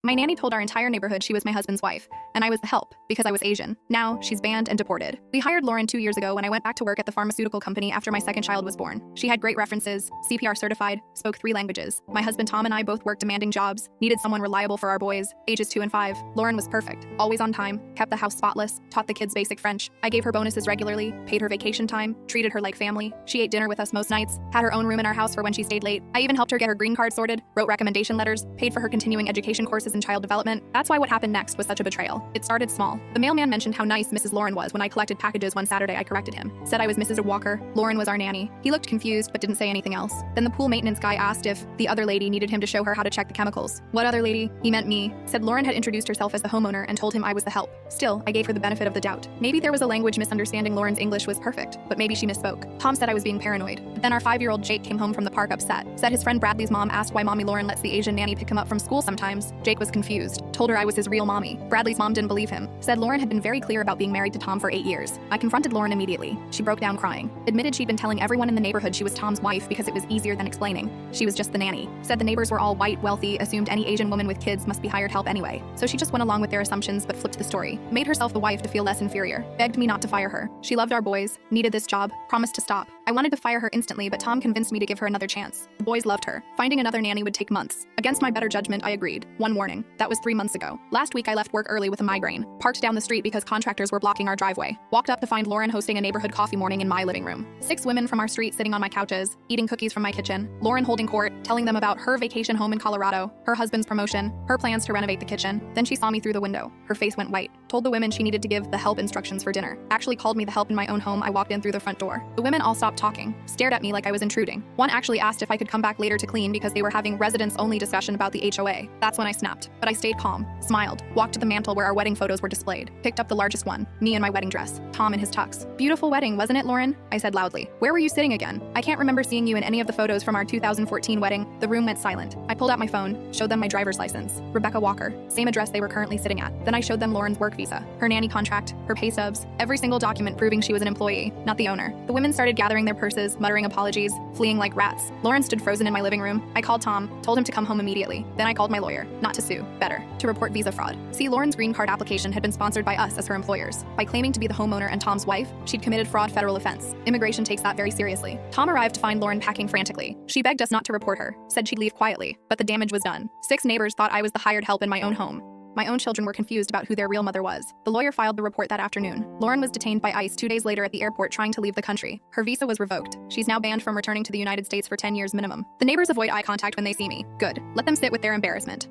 My nanny told our entire neighborhood she was my husband's wife, and I was the help because I was Asian. Now, she's banned and deported. We hired Lauren 2 years ago when I went back to work at the pharmaceutical company after my second child was born. She had great references, CPR certified, spoke 3 languages. My husband Tom and I both worked demanding jobs, needed someone reliable for our boys, ages 2 and 5. Lauren was perfect, always on time, kept the house spotless, taught the kids basic French. I gave her bonuses regularly, paid her vacation time, treated her like family. She ate dinner with us most nights, had her own room in our house for when she stayed late. I even helped her get her green card sorted, wrote recommendation letters, paid for her continuing education courses in child development. That's why what happened next was such a betrayal. It started small. The mailman mentioned how nice Mrs. Lauren was when I collected packages one Saturday. I corrected him. Said I was Mrs. Walker. Lauren was our nanny. He looked confused but didn't say anything else. Then the pool maintenance guy asked if the other lady needed him to show her how to check the chemicals. What other lady? He meant me. Said Lauren had introduced herself as the homeowner and told him I was the help. Still, I gave her the benefit of the doubt. Maybe there was a language misunderstanding. Lauren's English was perfect, but maybe she misspoke. Tom said I was being paranoid. But then our 5-year-old Jake came home from the park upset. Said his friend Bradley's mom asked why mommy Lauren lets the Asian nanny pick him up from school sometimes. Jake was confused. Told her I was his real mommy. Bradley's mom didn't believe him. Said Lauren had been very clear about being married to Tom for 8 years. I confronted Lauren immediately. She broke down crying. Admitted she'd been telling everyone in the neighborhood she was Tom's wife because it was easier than explaining. She was just the nanny. Said the neighbors were all white, wealthy, assumed any Asian woman with kids must be hired help anyway. So she just went along with their assumptions but flipped the story. Made herself the wife to feel less inferior. Begged me not to fire her. She loved our boys, needed this job, promised to stop. I wanted to fire her instantly, but Tom convinced me to give her another chance. The boys loved her. Finding another nanny would take months. Against my better judgment, I agreed. One warning. That was 3 months ago. Last week I left work early with a migraine. Parked down the street because contractors were blocking our driveway. Walked up to find Lauren hosting a neighborhood coffee morning in my living room. 6 women from our street sitting on my couches, eating cookies from my kitchen. Lauren holding court, telling them about her vacation home in Colorado, her husband's promotion, her plans to renovate the kitchen. Then she saw me through the window. Her face went white. Told the women she needed to give the help instructions for dinner. Actually called me the help in my own home. I walked in through the front door. The women all stopped talking, stared at me like I was intruding. One actually asked if I could come back later to clean because they were having residents-only discussion about the HOA. That's when I snapped. But I stayed calm, smiled, walked to the mantle where our wedding photos were displayed, picked up the largest one, me in my wedding dress, Tom in his tux. Beautiful wedding, wasn't it, Lauren? I said loudly. Where were you sitting again? I can't remember seeing you in any of the photos from our 2014 wedding. The room went silent. I pulled out my phone, showed them my driver's license, Rebecca Walker, same address they were currently sitting at. Then I showed them Lauren's work visa, her nanny contract, her pay stubs, every single document proving she was an employee, not the owner. The women started gathering their purses, muttering apologies, fleeing like rats. Lauren stood frozen in my living room. I called Tom, told him to come home immediately. Then I called my lawyer, not to sue, better, to report visa fraud. See, Lauren's green card application had been sponsored by us as her employers. By claiming to be the homeowner and Tom's wife, she'd committed fraud federal offense. Immigration takes that very seriously. Tom arrived to find Lauren packing frantically. She begged us not to report her, said she'd leave quietly, but the damage was done. 6 neighbors thought I was the hired help in my own home. My own children were confused about who their real mother was. The lawyer filed the report that afternoon. Lauren was detained by ICE 2 days later at the airport trying to leave the country. Her visa was revoked. She's now banned from returning to the United States for 10 years minimum. The neighbors avoid eye contact when they see me. Good. Let them sit with their embarrassment.